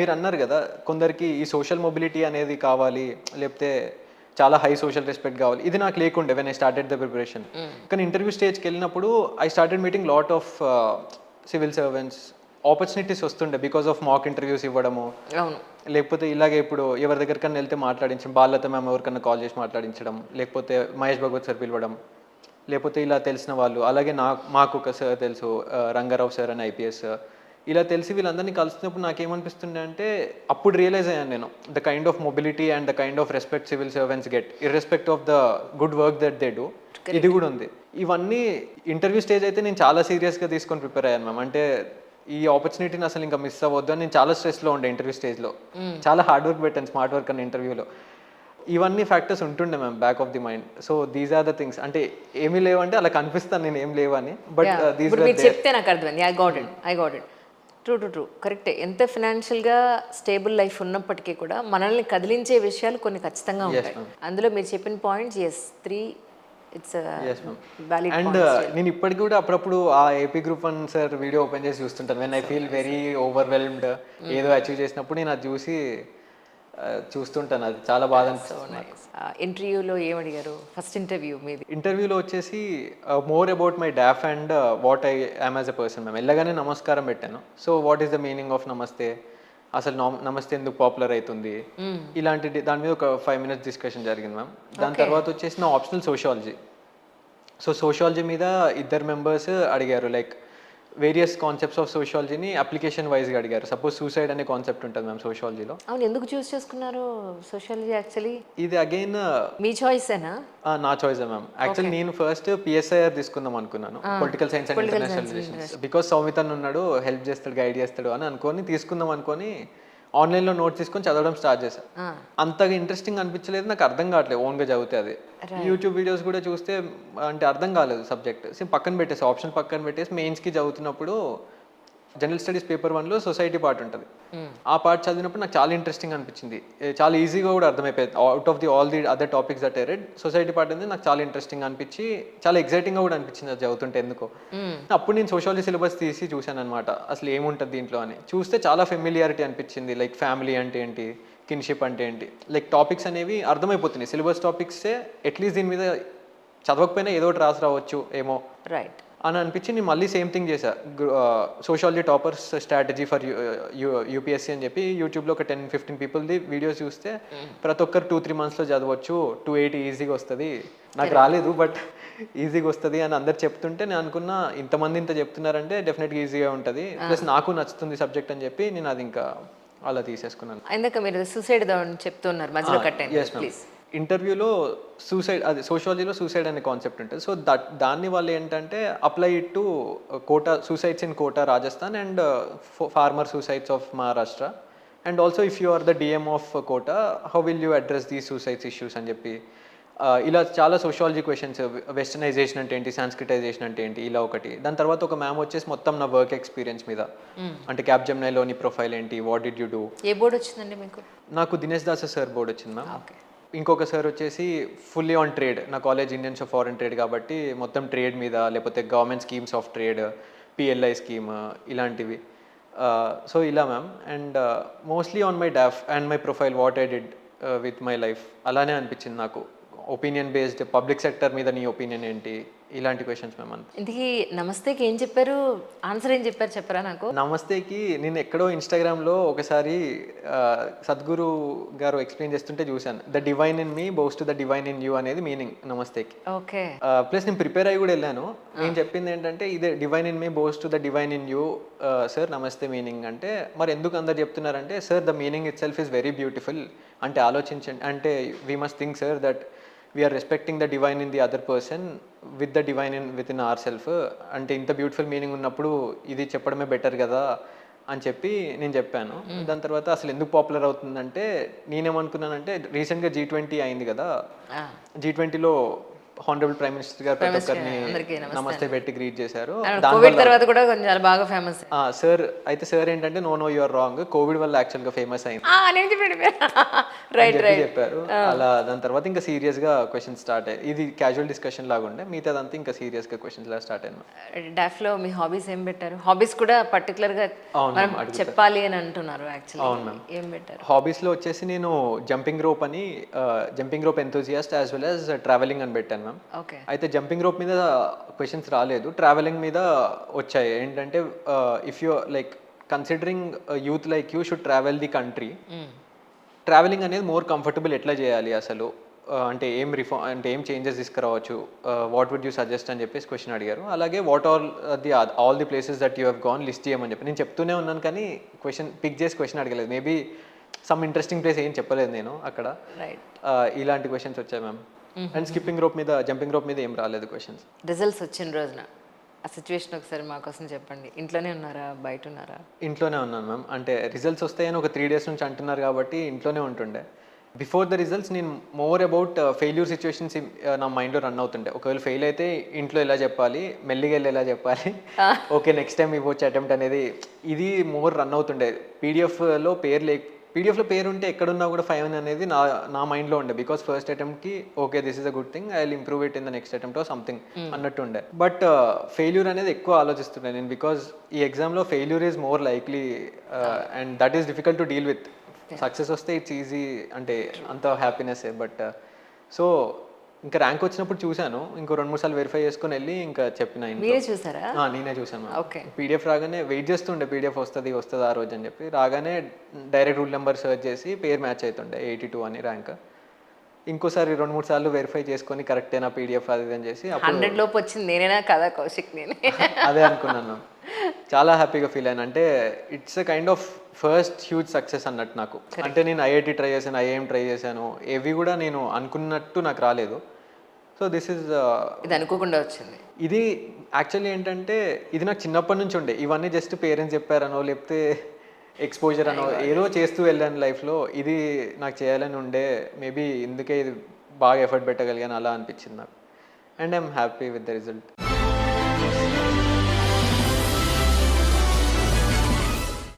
మీరు అన్నారు కదా, కొందరికి ఈ సోషల్ మొబిలిటీ అనేది కావాలి, లేకపోతే చాలా హై సోషల్ రెస్పెక్ట్ కావాలి. ఇది నాకు లేకుండే when I started the preparation. కానీ ఇంటర్వ్యూ స్టేజ్కి వెళ్ళినప్పుడు I started meeting lot of civil servants. Opportunities వస్తుండే బికాస్ ఆఫ్ మాక్ ఇంటర్వ్యూస్ ఇవ్వడము, అవును. లేకపోతే ఇలాగే ఇప్పుడు ఎవరి దగ్గరికన్నా వెళ్తే మాట్లాడించడం, బాలలత మ్యామ్ ఎవరికన్నా కాల్ చేసి మాట్లాడించడం, లేకపోతే మహేష్ భగవత్ సార్ పిలవడం, లేకపోతే ఇలా తెలిసిన వాళ్ళు. అలాగే మాకు ఒక సార్ తెలుసు, రంగారావు సార్ అని ఐపీఎస్. ఇలా తెలిసి వీళ్ళందరినీ కలిసినప్పుడు నాకేమనిపిస్తుండే అంటే, అప్పుడు రియలైజ్ అయ్యాను నేను, the kind of mobility and the kind of respect civil servants get irrespective of the good work that they do. ఇది కూడా ఉంది. ఇవన్నీ ఇంటర్వ్యూ స్టేజ్ అయితే నేను చాలా సీరియస్గా తీసుకొని ప్రిపేర్ అయ్యాను మ్యామ్. అంటే ఈ ఆపర్చునిటీని అసలు ఇంకా మిస్ అవ్వద్దు అని నేను చాలా స్ట్రెస్లో ఉండే ఇంటర్వ్యూ స్టేజ్లో. చాలా హార్డ్ వర్క్ పెట్టాను, స్మార్ట్ వర్క్ అన్న ఇంటర్వ్యూలో. ఇవన్నీ ఫ్యాక్టర్స్ ఉంటుండే ma'am back of the mind. So these are the things. అంటే ఏమీ లేవంటే అలా కనిపిస్తాను నేను ఏం లేవని, బట్ దీస్ ఇప్పుడు మీరు చెప్తే నాకు అర్థమైంది. I got it. ట్రూ కరెక్టే. ఎంత ఫినాన్షియల్గా స్టేబుల్ లైఫ్ ఉన్నప్పటికీ కూడా మనల్ని కదిలించే విషయాలు కొన్ని ఖచ్చితంగా ఉంటాయి. అందులో మీరు చెప్పిన points three it's valid. And నేను ఇప్పటికి కూడా అప్పుడప్పుడు ఆ AP group 1 sir video open చేసి చూస్తుంటాను. When I feel very overwhelmed, ఏదో అచీవ్ చేసినప్పుడు నేను అది చూసి చూస్తుంటాను. అది చాలా బాధ అనిపిస్తుంది. ఇంటర్వ్యూలో ఏమడిగారు? ఫస్ట్ ఇంటర్వ్యూ మీది. ఇంటర్వ్యూలో వచ్చేసి more about my DOF and what I am as a person ma'am. వెళ్ళగానే నమస్కారం పెట్టాను. So what is the meaning of నమస్తే, అసలు నమస్తే ఎందుకు పాపులర్ అవుతుంది, ఇలాంటి దాని మీద ఒక 5 minutes డిస్కషన్ జరిగింది మ్యామ్. దాని తర్వాత వచ్చేసి నా ఆప్షనల్ సోషాలజీ. సో సోషాలజీ మీద 2 members అడిగారు, లైక్ వేరియస్ కాన్సెప్ట్స్ ఆఫ్ సోషాలజీని అప్లికేషన్ వైజ్గా అడిగారు. సపోజ్ సూసైడ్ అనే కాన్సెప్ట్ ఉంటుంది మ్యామ్ సోషాలజీలో. అవును, ఎందుకు చూస్ చేసుకున్నారు సోషాలజీ? యాక్చువల్లీ ఇది అగైన్ మీ చాయిసేనా? నా చాయిస్ మ్యామ్. యాక్చువల్లీ నేను ఫస్ట్ పిఎస్ఐఆర్ తీసుకుందాం అనుకున్నాను, political science and international relations. Because Saumithan ఉన్నాడు, హెల్ప్ చేస్తాడు, గైడ్ చేస్తాడు అని అనుకొని తీసుకుందాం అనుకొని ఆన్లైన్లో నోట్స్ తీసుకొని చదవడం స్టార్ట్ చేశాను. అంతగా ఇంట్రెస్టింగ్ అనిపించలేదు, నాకు అర్థం కావట్లేదు ఓన్గా చదివితే. అది యూట్యూబ్ వీడియోస్ కూడా చూస్తే అంటే అర్థం కాలేదు సబ్జెక్ట్. పక్కన పెట్టేసి, ఆప్షన్ పక్కన పెట్టేసి మెయిన్స్కి చదువుతున్నప్పుడు జనరల్ స్టడీస్ పేపర్ 1లో సొసైటీ పార్ట్ ఉంటుంది. ఆ పార్ట్ చదివినప్పుడు నాకు చాలా ఇంట్రెస్టింగ్ అనిపించింది, చాలా ఈజీగా కూడా అర్థమైపోయింది. Out of the all the other topics that I read, society part అనేది నాకు చాలా ఇంట్రెస్టింగ్ అనిపించి, చాలా ఎగ్జైటింగ్గా కూడా అనిపించింది అది చదువుతుంటే ఎందుకో. అప్పుడు నేను సోషాలజీ సిలబస్ తీసి చూశాను అనమాట, అసలు ఏముంటుంది దీంట్లో అని. చూస్తే చాలా ఫెమిలియారిటీ అనిపించింది, లైక్ ఫ్యామిలీ అంటే ఏంటి, కిన్షిప్ అంటే ఏంటి, లైక్ టాపిక్స్ అనేవి అర్థమైపోతున్నాయి. సిలబస్ టాపిక్సే అట్లీస్ట్ దీని మీద చదవకపోయినా ఏదో ఒకటి రాసి రావచ్చు ఏమో రైట్ అని అనిపించి నేను మళ్ళీ సేమ్ థింగ్ చేశా. Sociology toppers strategy for UPSC అని చెప్పి యూట్యూబ్లో ఒక 10-15 పీపుల్ది వీడియోస్ చూస్తే ప్రతి ఒక్కరు 2-3 monthsలో చదవచ్చు, 280 ఈజీగా వస్తుంది. నాకు రాలేదు, బట్ ఈజీగా వస్తుంది అని అందరు చెప్తుంటే నేను అనుకున్నా, ఇంతమంది ఇంత చెప్తున్నారంటే డెఫినెట్గా ఈజీగా ఉంటుంది, ప్లస్ నాకు నచ్చుతుంది సబ్జెక్ట్ అని చెప్పి నేను అది ఇంకా అలా తీసేసుకున్నాను. ఇందాక మీరు సూసైడ్ చెప్తున్నారు, మధ్యలో కట్టండి ప్లీజ్. ఇంటర్వ్యూలో సూసైడ్, అది సోషాలజీలో సూసైడ్ అనే కాన్సెప్ట్ ఉంటుంది. సో దాన్ని వాళ్ళు ఏంటంటే apply it to Kota, suicides in Kota Rajasthan and farmer suicides of Maharashtra. And also if you are the DM of Kota, how will you address the suicides issues అని చెప్పి ఇలా చాలా సోషాలజీ క్వశ్చన్స్. వెస్టర్నైజేషన్ అంటే ఏంటి, సాంస్క్రిటైజేషన్ అంటే ఏంటి, ఇలా ఒకటి. దాని తర్వాత ఒక మ్యామ్ వచ్చేసి మొత్తం నా వర్క్ ఎక్స్పీరియన్స్ మీద, అంటే క్యాప్జెమినైలోని ప్రొఫైల్ ఏంటి, what did you do. A board వచ్చిందండి మీకు? నాకు దినేష్ దాస్ సార్ బోర్డు వచ్చింది మ్యామ్. ఇంకొక సార్ వచ్చేసి ఫుల్లీ ఆన్ ట్రేడ్. నా college Indians of foreign trade కాబట్టి మొత్తం ట్రేడ్ మీద, లేకపోతే government schemes of trade, PLI scheme ఇలాంటివి. సో ఇలా ma'am. And mostly on my DOF and my profile what I did with my life అలానే అనిపించింది నాకు. ఒపీనియన్ బేస్డ్, పబ్లిక్ సెక్టర్ మీద నీ ఒపీనియన్ ఏంటి, ఇలాంటి క్వశ్చన్స్ మేము. ఇంతకీ నమస్తేకి ఏం చెప్పారు, ఆన్సర్ ఏం చెప్పారు చెప్పరా నాకు? నమస్తేకి నేను ఎక్కడో ఇన్స్టాగ్రామ్లో ఒకసారి సద్గురు గారు ఎక్స్ప్లెయిన్ చేస్తుంటే చూశాను, the divine in me bows to the divine in you అనేది మీనింగ్ నమస్తేకి. ఓకే. ప్లస్ నేను ప్రిపేర్ అయ్యి కూడా వెళ్ళాను. నేను చెప్పింది ఏంటంటే ఇదే, divine in me bows to the divine in you sir namaste meaning అంటే. మరి ఎందుకు అందరు చెప్తున్నారంటే, sir the meaning itself is very beautiful. అంటే ఆలోచించండి, అంటే we must think sir that we are respecting the divine in the other person with the divine with in our self. అంటే ఇంత బ్యూటిఫుల్ మీనింగ్ ఉన్నప్పుడు ఇది చెప్పడమే బెటర్ కదా అని చెప్పి నేను చెప్పాను. దాని తర్వాత అసలు ఎందుకు పాపులర్ అవుతుందంటే, నేనేమనుకున్నానంటే రీసెంట్గా G20 అయింది కదా, G20లో హానరబుల్ ప్రైమ్ మినిస్టర్ గారు ప్రతి ఒక్కరిని అందరికీ నమస్తే పెట్టి గ్రీట్ చేశారు. కోవిడ్ తర్వాత కూడా కొంచెం చాలా బాగా ఫేమస్. సార్ అయితే సార్ ఏంటంటే నో యువర్ రాంగ్, కోవిడ్ వల్ల యాక్చువల్గా ఫేమస్ అయింది అనేది అని చెప్పి చెప్పారు. అలా దాని తర్వాత ఇంకా సీరియస్ గా క్వశ్చన్ స్టార్ట్ అయ్యాయి. ఇది క్యాజువల్ డిస్కషన్ లాగా ఉండే, మిగతాదంతా ఇంకా సీరియస్ గా క్వశ్చన్స్ లా స్టార్ట్ అయ్యాను. డాఫ్ లో మీ హాబీస్ ఏం పెట్టారు? హాబీస్ కూడా పర్టికులర్ గా మనం చెప్పాలి అని అంటున్నారు యాక్చువల్లీ. ఏం పెట్టారు? హాబీస్ లో వచ్చేసి నేను జంపింగ్ రోప్ అని, jumping rope enthusiast as well as travelling అని పెట్టాను మ్యామ్. ఓకే. అయితే జంపింగ్ రోప్ మీద క్వశ్చన్స్ రాలేదు, ట్రావెలింగ్ మీద వచ్చాయి. ఏంటంటే if you like considering youth like you should travel the country, travelling అనేది మోర్ కంఫర్టబుల్ ఎట్లా చేయాలి అసలు, అంటే ఏం చేంజెస్ తీసుకురావచ్చు, వాట్ వుడ్ యూ సజెస్ట్ అని చెప్పేసి క్వశ్చన్ అడిగారు. అలాగే what all the places that you have gone list చేయమని చెప్పి నేను చెప్తూనే ఉన్నాను, కానీ పిక్ చేసి క్వశ్చన్ అడగలేదు. మేబీ సమ్ ఇంట్రెస్టింగ్ ప్లేస్ ఏం చెప్పలేదు నేను అక్కడ. ఇలాంటి క్వశ్చన్స్ వచ్చాయి మ్యామ్. అండ్ జంపింగ్ రోప్ మీద ఏం రాలేదు క్వశ్చన్స్. రిజల్ట్స్ వచ్చిన రోజున ఆ సిచ్యువేషన్ ఒకసారి మా కోసం చెప్పండి. ఇంట్లోనే ఉన్నారా, బయట ఉన్నారా? ఇంట్లోనే ఉన్నాను మ్యామ్. అంటే రిజల్ట్స్ వస్తాయని ఒక 3 days నుంచి అంటున్నారు కాబట్టి ఇంట్లోనే ఉంటుండే. బిఫోర్ ద రిజల్ట్స్ నేను మోర్ అబౌట్ ఫెయిల్యూర్ సిచ్యువేషన్స్ నా మైండ్లో రన్ అవుతుండే. ఒకవేళ ఫెయిల్ అయితే ఇంట్లో ఎలా చెప్పాలి, మెల్లిగా వెళ్ళి ఎలా చెప్పాలి, ఓకే నెక్స్ట్ టైం ఇవ్వచ్చు అటెంప్ట్ అనేది, ఇది మోర్ రన్ అవుతుండే. పీడిఎఫ్లో పేరు ఉంటే ఎక్కడున్నా కూడా 5 అనేది నా మైండ్లో ఉండే. బికాస్ ఫస్ట్ అటెంప్ట్కి okay this is a good thing, I will improve it in the next attempt or something అన్నట్టు ఉండే. బట్ ఫెయిల్యూర్ అనేది ఎక్కువ ఆలోచిస్తుండే నేను, బికాస్ ఈ ఎగ్జామ్లో failure is more likely and that is difficult to deal with. Success వస్తే it's easy, అంటే అంత హ్యాపీనెస్. బట్ సో ఇంకా ర్యాంక్ వచ్చినప్పుడు చూశాను, ఇంకో 2-3 సార్లు వెరిఫై చేసుకుని వెళ్ళి ఇంకా చెప్పిన. మీరే చూసారా? నేనే చూసాను. ఓకే. పీడిఎఫ్ రాగానే వెయిట్ చేస్తుండే, పీడిఎఫ్ వస్తుంది ఆ రోజు అని చెప్పి. రాగానే డైరెక్ట్ రూల్ నెంబర్ సెర్చ్ చేసి పేరు మ్యాచ్ అవుతుండే 82 అని ర్యాంక్. ఇంకోసారి 2-3 సార్లు వెరిఫై చేసుకొని కరెక్టేనా పీడిఎఫ్ అది అని చేసి 100 లోపు వచ్చింది నేనేనా కదా కౌశిక్? నేనే అదే అనుకున్నాను. చాలా హ్యాపీగా ఫీల్ అయ్యాను. అంటే it's a kind of first huge success అన్నట్టు నాకు. అంటే నేను ఐఐటి ట్రై చేశాను, ఐఐఎం ట్రై చేశాను, ఏవి కూడా నేను అనుకున్నట్టు నాకు రాలేదు. సో ఇది అనుకోకుండా వచ్చింది. ఇది యాక్చువల్లీ ఏంటంటే ఇది నాకు చిన్నప్పటి నుంచి ఉండే. ఇవన్నీ జస్ట్ పేరెంట్స్ చెప్పారనో లేకపోతే ఎక్స్పోజర్ అనో ఏదో చేస్తూ వెళ్ళాను లైఫ్లో. ఇది నాకు చేయాలని ఉండే, మేబీ ఇందుకే ఇది బాగా ఎఫర్ట్ పెట్టగలిగాను అలా అనిపించింది నాకు. And I'm happy with the result.